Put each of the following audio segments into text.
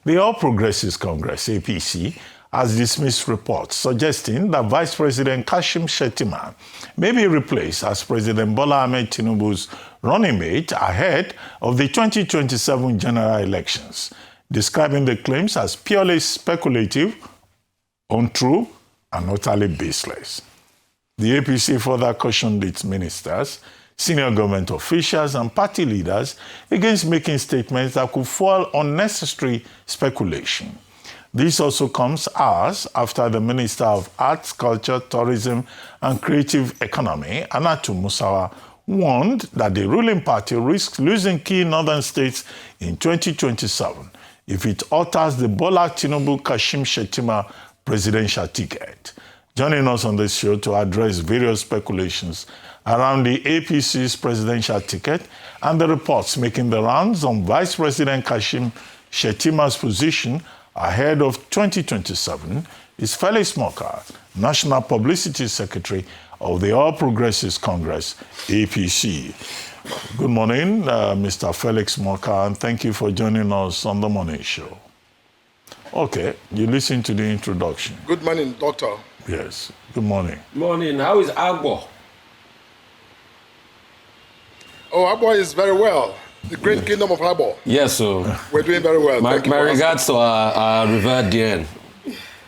The All Progressives Congress, APC, has dismissed reports suggesting that Vice President Kashim Shettima may be replaced as President Bola Ahmed Tinubu's running mate ahead of the 2027 general elections, describing the claims as purely speculative, untrue, and utterly baseless. The APC further cautioned its ministers, senior government officials, and party leaders against making statements that could fuel unnecessary speculation. This also comes hours after the Minister of Arts, Culture, Tourism, and Creative Economy, Anatu Musawa, warned that the ruling party risks losing key northern states in 2027 if it alters the Bola Tinubu Kashim Shettima presidential ticket. Joining us on this show to address various speculations around the APC's presidential ticket and the reports making the rounds on Vice President Kashim Shettima's position ahead of 2027 is Felix Morka, National Publicity Secretary of the All Progressives Congress, APC. Good morning, Mr. Felix Morka, and thank you for joining us on the morning show. Okay, you listen to the introduction. Good morning, Doctor. Yes, good morning. Morning. How is Agbo? Oh, Agbo is very well. The great kingdom of Agbo. Yes, sir. We're doing very well. My regards to our revered Dean.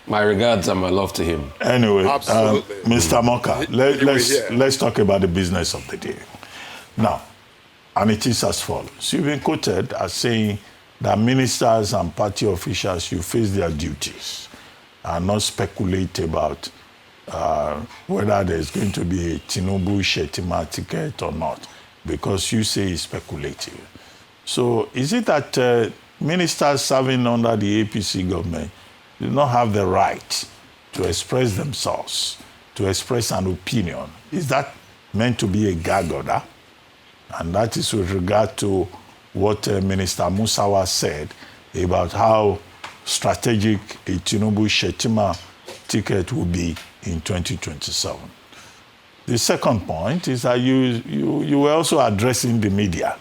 My regards and my love to him. Anyway, Absolutely. Mr. Morka, let's talk about the business of the day. Now, and it is as follows. You've been quoted as saying that ministers and party officials should face their duties and not speculate about whether there's going to be a Tinubu Shettima ticket or not, because you say it's speculative. So is it that ministers serving under the APC government do not have the right to express themselves, to express an opinion? Is that meant to be a gag order? And that is with regard to what Minister Musawa said about how strategic a Tinubu Shettima ticket will be in 2027. The second point is that you were also addressing the media,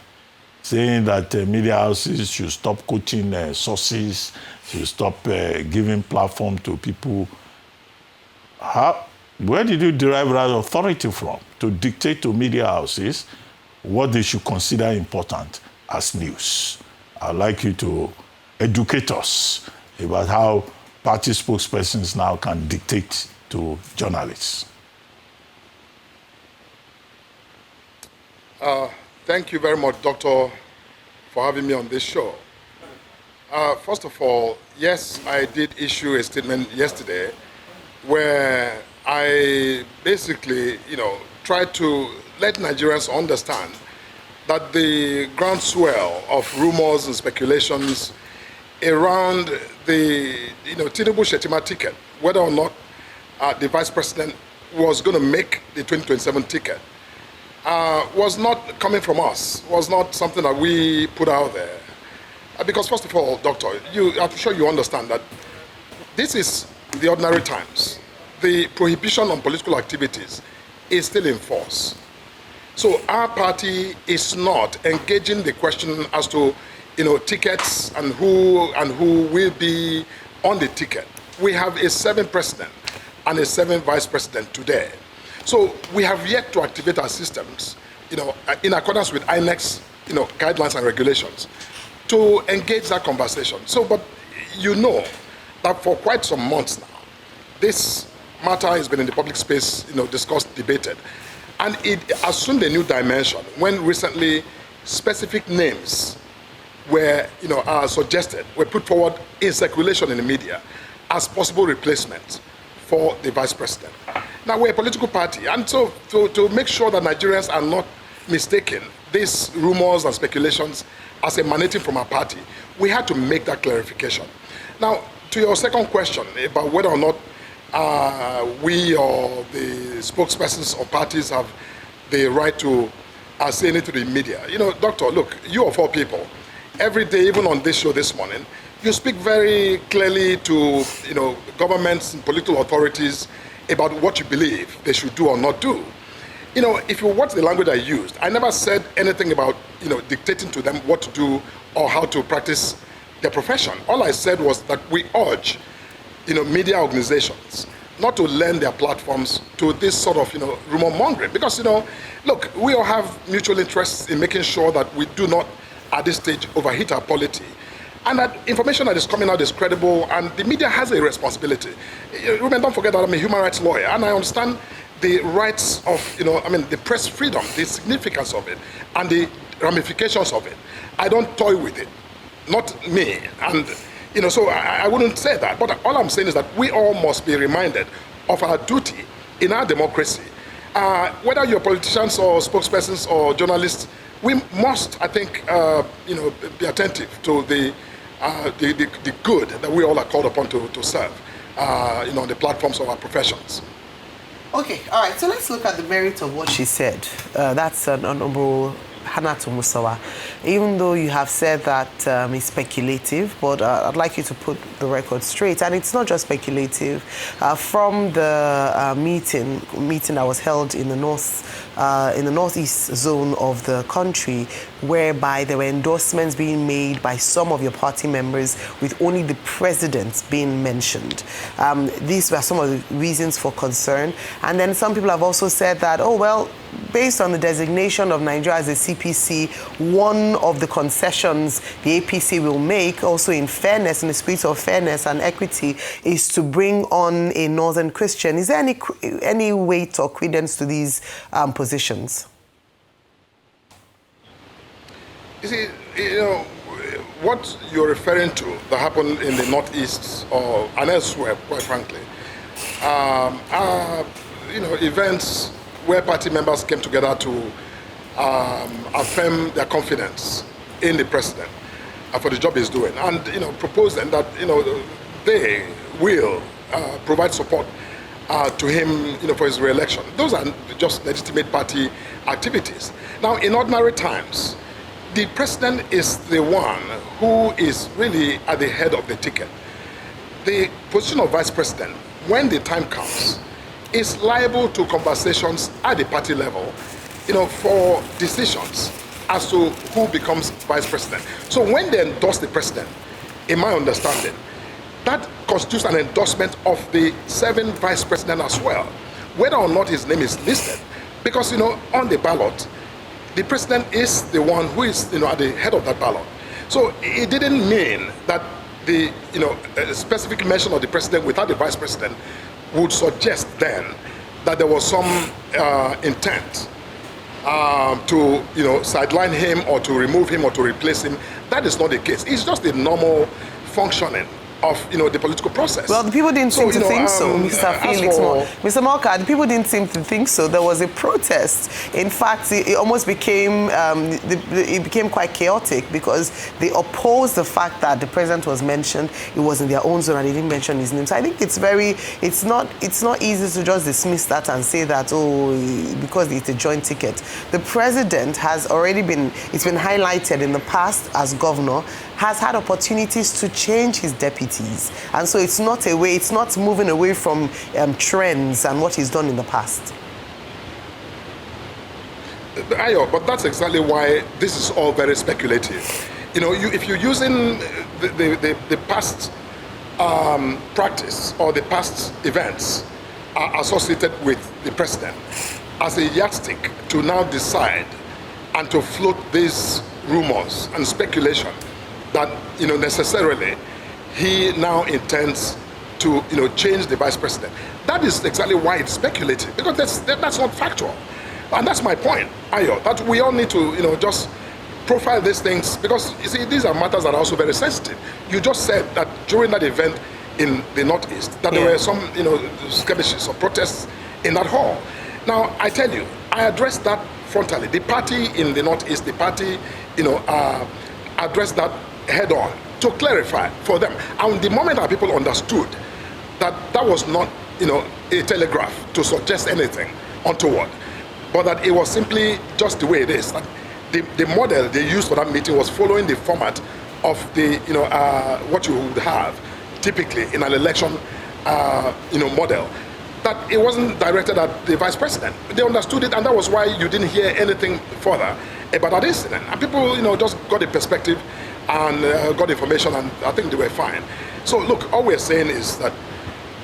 saying that media houses should stop quoting sources, should stop giving platform to people. Where did you derive that authority from to dictate to media houses what they should consider important as news? I'd like you to educate us about how party spokespersons now can dictate to journalists. Thank you very much, Doctor, for having me on this show. First of all, yes, I did issue a statement yesterday where I basically, tried to let Nigerians understand that the groundswell of rumors and speculations around the Tinubu Shettima ticket, whether or not the Vice President was going to make the 2027 ticket, was not coming from us, was not something that we put out there. Because first of all, Doctor, I'm sure you understand that this is the ordinary times. The prohibition on political activities is still in force. So our party is not engaging the question as to tickets and who will be on the ticket. We have a 7th president and a 7th vice president today. So we have yet to activate our systems, in accordance with INEC's, guidelines and regulations, to engage that conversation. So, but that for quite some months now, this matter has been in the public space, discussed, debated, and it assumed a new dimension when recently specific names were, suggested, were put forward in circulation in the media as possible replacements for the vice president. Now, we're a political party, and so to make sure that Nigerians are not mistaken these rumors and speculations as emanating from our party, we had to make that clarification. Now, to your second question about whether or not we or the spokespersons of parties have the right to say anything to the media. Doctor, look, you of all people, every day, even on this show this morning, you speak very clearly to governments and political authorities about what you believe they should do or not do. If you watch the language I used, I never said anything about dictating to them what to do or how to practice their profession. All I said was that we urge, media organizations not to lend their platforms to this sort of, rumor mongering. Because, look, we all have mutual interests in making sure that we do not, at this stage, overheat our polity. And that information that is coming out is credible, and the media has a responsibility. Remember, don't forget that I'm a human rights lawyer, and I understand the rights of, the press freedom, the significance of it, and the ramifications of it. I don't toy with it, not me. And, so I wouldn't say that. But all I'm saying is that we all must be reminded of our duty in our democracy. Whether you're politicians or spokespersons or journalists, we must, I think, be attentive to the good that we all are called upon to serve, on the platforms of our professions. Okay, all right, so let's look at the merit of what she said. That's an Honorable Hannatu Musawa. Even though you have said that it's speculative, but I'd like you to put the record straight. And it's not just speculative. From the meeting that was held in the northeast zone of the country, whereby there were endorsements being made by some of your party members with only the president being mentioned. These were some of the reasons for concern. And then some people have also said that, oh, well, based on the designation of Nigeria as a CPC, one of the concessions the APC will make, also in fairness, in the spirit of fairness and equity, is to bring on a Northern Christian. Is there any weight or credence to these positions? You see, what you're referring to that happened in the Northeast and elsewhere, quite frankly, are events where party members came together to affirm their confidence in the president for the job he's doing, and propose then that they will provide support to him for his re-election. Those are just legitimate party activities. Now, in ordinary times, the president is the one who is really at the head of the ticket. The position of vice president, when the time comes, is liable to conversations at the party level, for decisions as to who becomes vice president. So when they endorse the president, in my understanding, that constitutes an endorsement of the serving vice president as well, whether or not his name is listed. Because, on the ballot, the president is the one who is, at the head of that ballot. So it didn't mean that the, specific mention of the president without the vice president would suggest then that there was some intent to sideline him or to remove him or to replace him. That is not the case. It's just the normal functioning of the political process. Well, the people didn't seem to think so, Mr. Felix. Mr. Morka, the people didn't seem to think so. There was a protest. In fact, it almost became it became quite chaotic because they opposed the fact that the president was mentioned. It was in their own zone and they didn't mention his name. So I think it's not easy to just dismiss that and say that, oh, because it's a joint ticket. The president has already been highlighted in the past as governor, has had opportunities to change his deputies. And so it's not moving away from trends and what he's done in the past. But that's exactly why this is all very speculative. If you're using the past practice or the past events associated with the president as a yardstick to now decide and to float these rumors and speculation that necessarily he now intends to change the vice president. That is exactly why it's speculative, because that's not factual. And that's my point, Ayo, that we all need to just profile these things, because you see, these are matters that are also very sensitive. You just said that during that event in the Northeast that there were some skirmishes or protests in that hall. Now I tell you, I addressed that frontally. The party in the Northeast, the party addressed that head on to clarify for them. And the moment that people understood that that was not, a telegraph to suggest anything untoward, but that it was simply just the way it is. That the model they used for that meeting was following the format of the, what you would have typically in an election, model. That it wasn't directed at the vice president. They understood it, and that was why you didn't hear anything further about that incident. And people, just got a perspective and got information, and I think they were fine. So look, all we're saying is that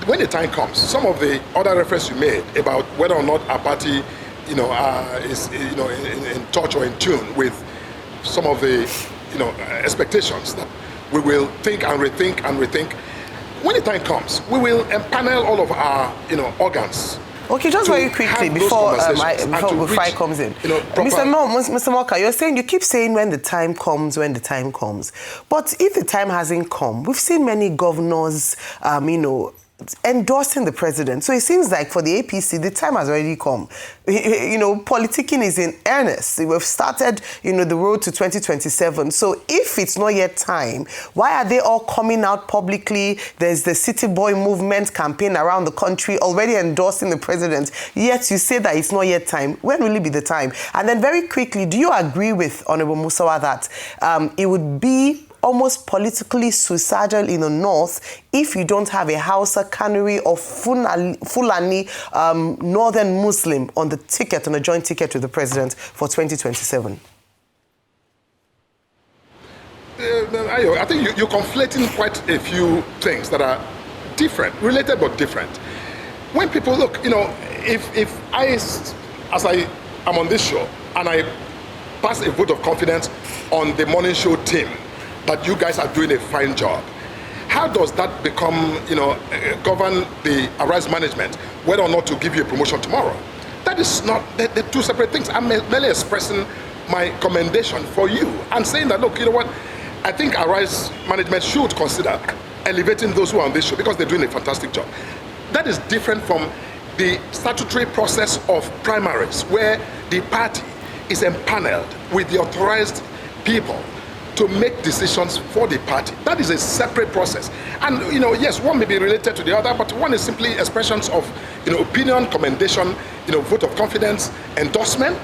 when the time comes, some of the other reference you made about whether or not our party, is in touch or in tune with some of the expectations, that we will think and rethink and rethink. When the time comes, we will empanel all of our organs. Okay, just very quickly before Fry comes in. Mr. Morka, you keep saying when the time comes. But if the time hasn't come, we've seen many governors, endorsing the president. So it seems like for the APC, the time has already come. Politicking is in earnest. We've started, the road to 2027. So if it's not yet time, why are they all coming out publicly? There's the City Boy movement campaign around the country already endorsing the president. Yet you say that it's not yet time. When will it be the time? And then very quickly, do you agree with Honorable Musawa that it would be almost politically suicidal in the north if you don't have a Hausa, Kanuri or Fulani northern Muslim on the ticket, on a joint ticket with the president for 2027? I think you're conflating quite a few things that are different, related but different. When people look, if I, as I am on this show, and I pass a vote of confidence on the morning show team, that you guys are doing a fine job, how does that become, govern the Arise management, whether or not to give you a promotion tomorrow? That is not, they're two separate things. I'm merely expressing my commendation for you and saying that, look, you know what, I think Arise management should consider elevating those who are on this show because they're doing a fantastic job. That is different from the statutory process of primaries, where the party is empaneled with the authorized people to make decisions for the party. That is a separate process. And, yes, one may be related to the other, but one is simply expressions of, opinion, commendation, vote of confidence, endorsement.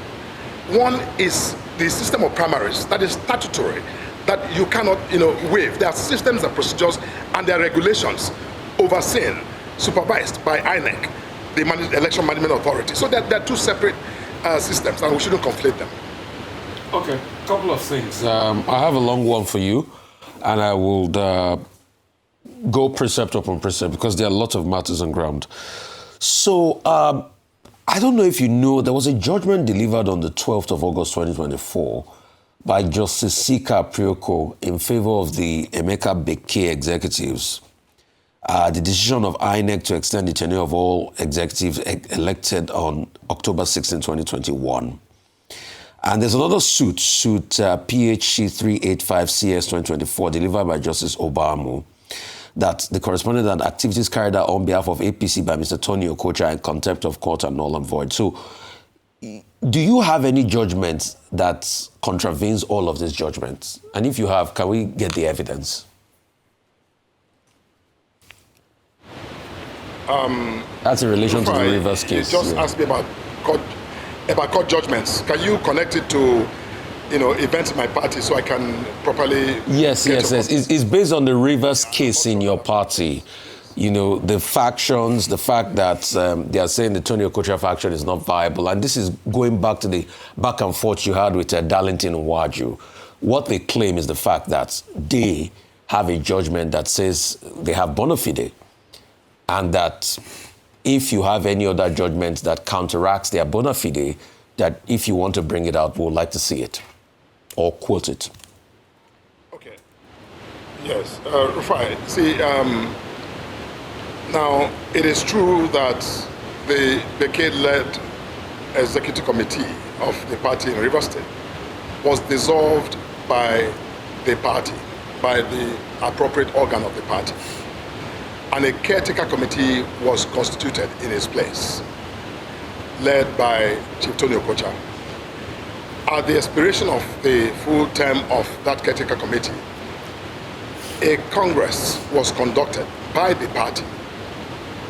One is the system of primaries that is statutory, that you cannot, waive. There are systems and procedures and there are regulations overseen, supervised by INEC, the Election Management Authority. So there are two separate systems, and we shouldn't conflate them. Okay, a couple of things. I have a long one for you, and I will go precept upon precept because there are a lot of matters on ground. So, I don't know if you know, there was a judgment delivered on the 12th of August 2024 by Justice Sika Prioko in favor of the Emeka Beke executives. The decision of INEC to extend the tenure of all executives elected on October 16, 2021. And there's another suit PHC 385CS 2024, delivered by Justice Obamu, that the correspondent and activities carried out on behalf of APC by Mr. Tony Okocha in contempt of court and null and void. So, do you have any judgment that contravenes all of these judgments? And if you have, can we get the evidence? That's in relation to the Rivers case. You just asked me about court judgments. Can you connect it to, events in my party so I can properly... Yes. It's based on the Rivers case in your party. The factions, the fact that they are saying the Tony Okocha faction is not viable. And this is going back to the back and forth you had with Darlington Nwaju. What they claim is the fact that they have a judgment that says they have bona fide. And that if you have any other judgment that counteracts their bona fide, that if you want to bring it out, we would like to see it or quote it. Okay. Yes. Rufai, see, now it is true that the Beke-led executive committee of the party in Rivers State was dissolved by the party, by the appropriate organ of the party. And a caretaker committee was constituted in its place, led by Chief Tony Okocha. At the expiration of the full term of that caretaker committee, a congress was conducted by the party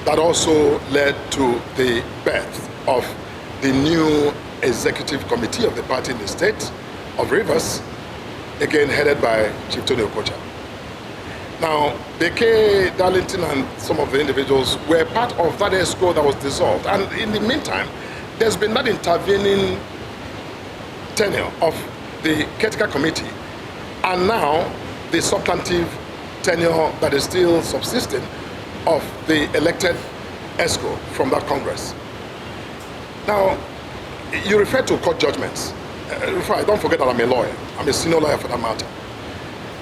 that also led to the birth of the new executive committee of the party in the state of Rivers, again headed by Chief Tony Okocha. Now, Beke, Darlington, and some of the individuals were part of that ESCO that was dissolved. And in the meantime, there's been that intervening tenure of the caretaker committee and now the substantive tenure that is still subsisting of the elected ESCO from that Congress. Now, you refer to court judgments. Don't forget that I'm a lawyer. I'm a senior lawyer for that matter.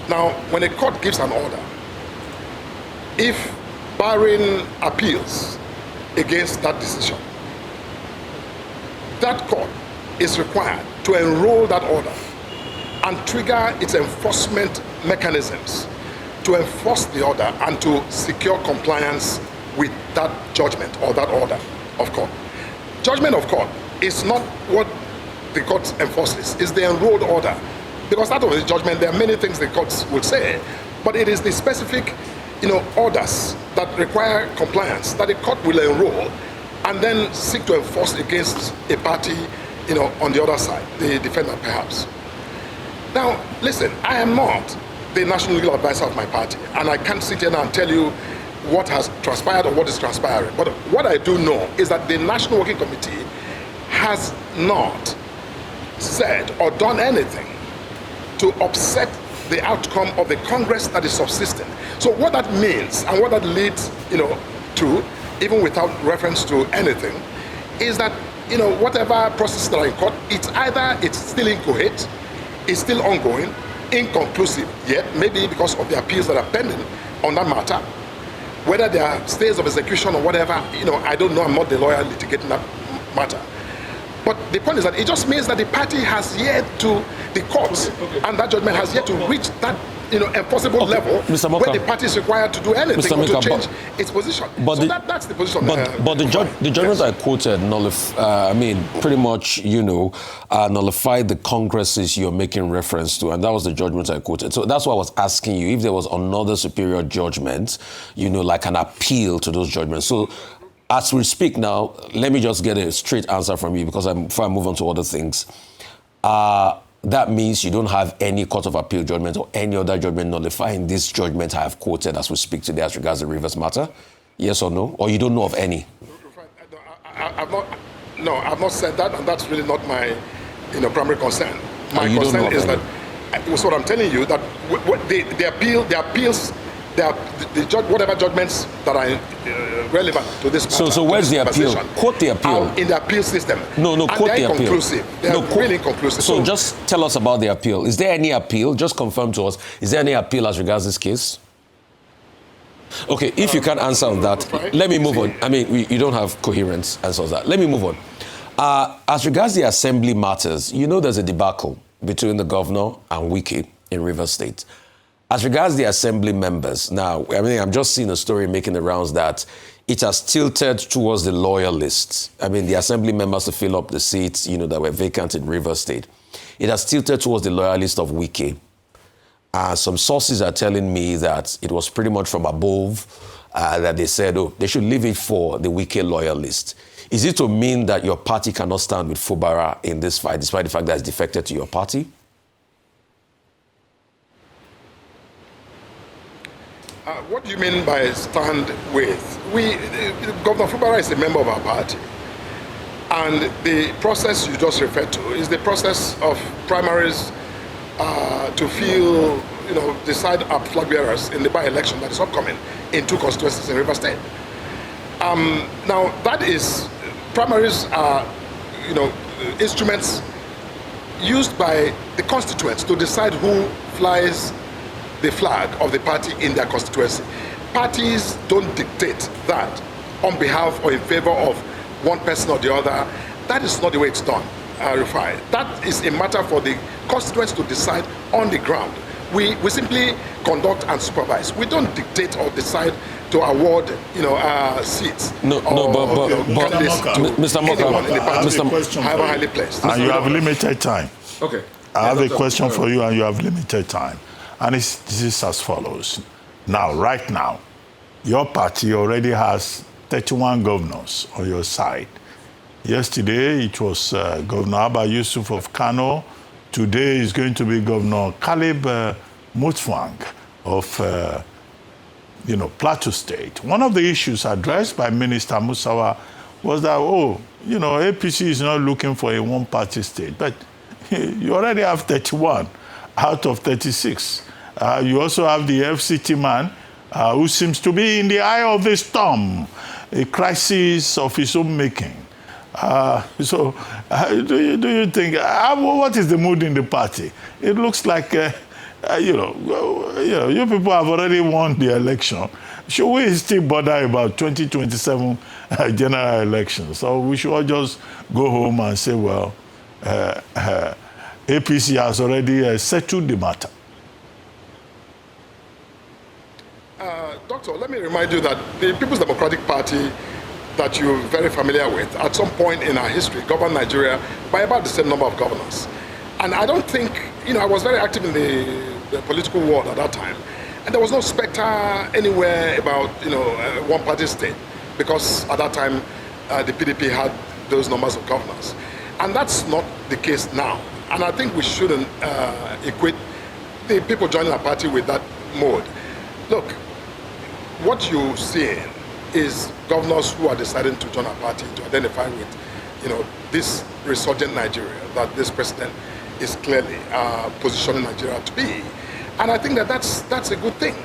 Now, when a court gives an order, if barring appeals against that decision, that court is required to enroll that order and trigger its enforcement mechanisms to enforce the order and to secure compliance with that judgment or that order of court. Judgment of court is not what the court enforces, it's the enrolled order. Because out of the judgment, there are many things the courts will say, but it is the specific orders that require compliance that the court will enroll and then seek to enforce against a party, on the other side, the defendant perhaps. Now, listen, I am not the national legal advisor of my party, and I can't sit here now and tell you what has transpired or what is transpiring. But what I do know is that the National Working Committee has not said or done anything to upset the outcome of the Congress that is subsisting. So what that means and what that leads, to, even without reference to anything, is that, whatever process that are in court, it's still incoherent, it's still ongoing, inconclusive yet, maybe because of the appeals that are pending on that matter. Whether there are stays of execution or whatever, I don't know, I'm not the lawyer litigating that matter. But the point is that it just means that the party has yet to, the courts, and that judgment has yet to reach that enforceable level where the party is required to do anything or to change its position. But so that's the position. But the judgment I quoted pretty much, nullified the Congresses you're making reference to, and that was the judgment I quoted. So that's why I was asking you if there was another superior judgment, like an appeal to those judgments. So as we speak now, let me just get a straight answer from you before I move on to other things. That means you don't have any court of appeal judgment or any other judgment nullifying this judgment I have quoted as we speak today as regards the Rivers matter? Yes or no? Or you don't know of any? I've not said that, and that's really not my primary concern. My concern is that, what I'm telling you, that the appeals, whatever judgments that are relevant to this matter. So where's the appeal? Quote the appeal. In the appeal system. No, quote the appeal. They're really inconclusive. So just tell us about the appeal. Is there any appeal? Just confirm to us. Is there any appeal as regards this case? Okay, if you can't answer on that, let me move on. I mean, you don't have coherent answers on that. Let me move on. As regards the assembly matters, there's a debacle between the governor and Wike in Rivers State. As regards the assembly members, now, I'm just seeing a story making the rounds that it has tilted towards the loyalists. The assembly members to fill up the seats, that were vacant in Rivers State. It has tilted towards the loyalists of Wike. Some sources are telling me that it was pretty much from above that they said, they should leave it for the Wike loyalists. Is it to mean that your party cannot stand with Fubara in this fight, despite the fact that it's defected to your party? What do you mean by stand with? Governor Fubara is a member of our party. And the process you just referred to is the process of primaries to decide our flag bearers in the by-election that is upcoming in 2 constituencies in Rivers State. Now, that is, primaries are, instruments used by the constituents to decide who flies the flag of the party in their constituency. Parties don't dictate that on behalf or in favor of one person or the other. That is not the way it's done, Rufai. That is a matter for the constituents to decide on the ground. We simply conduct and supervise. We don't dictate or decide to award, seats. Mr. Morka, however highly placed. And you have limited time. Okay. I have a question for you, and you have limited time. And this is as follows. Now, right now, your party already has 31 governors on your side. Yesterday, it was Governor Abba Yusuf of Kano. Today is going to be Governor Caleb Mutfwang of Plateau State. One of the issues addressed by Minister Musawa was that, APC is not looking for a one-party state, but you already have 31. out of 36. You also have the FCT man who seems to be in the eye of the storm, a crisis of his own making. Do you think, what is the mood in the party? It looks like, you people have already won the election. Should we still bother about 2027 general elections? Or we should all just go home and say, well, APC has already settled the matter? Doctor, let me remind you that the People's Democratic Party that you're very familiar with, at some point in our history, governed Nigeria by about the same number of governors. And I don't think, I was very active in the political world at that time, and there was no specter anywhere about, one-party state, because at that time, the PDP had those numbers of governors. And that's not the case now. And I think we shouldn't equate the people joining our party with that mode. Look, what you're seeing is governors who are deciding to join our party to identify with, this resurgent Nigeria that this president is clearly positioning Nigeria to be. And I think that that's a good thing.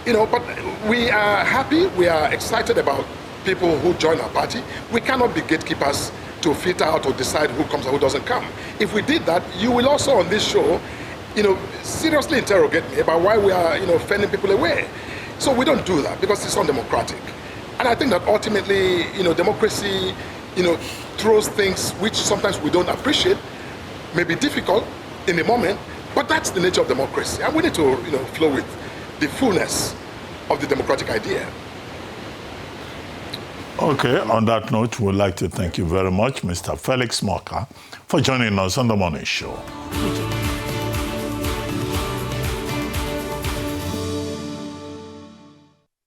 But we are happy, we are excited about people who join our party. We cannot be gatekeepers to filter out or decide who comes and who doesn't come. If we did that, you will also on this show, seriously interrogate me about why we are, fending people away. So we don't do that because it's undemocratic. And I think that ultimately, democracy, throws things which sometimes we don't appreciate, may be difficult in the moment, but that's the nature of democracy. And we need to, flow with the fullness of the democratic idea. Okay, on that note, we'd like to thank you very much, Mr. Felix Morka, for joining us on The Morning Show.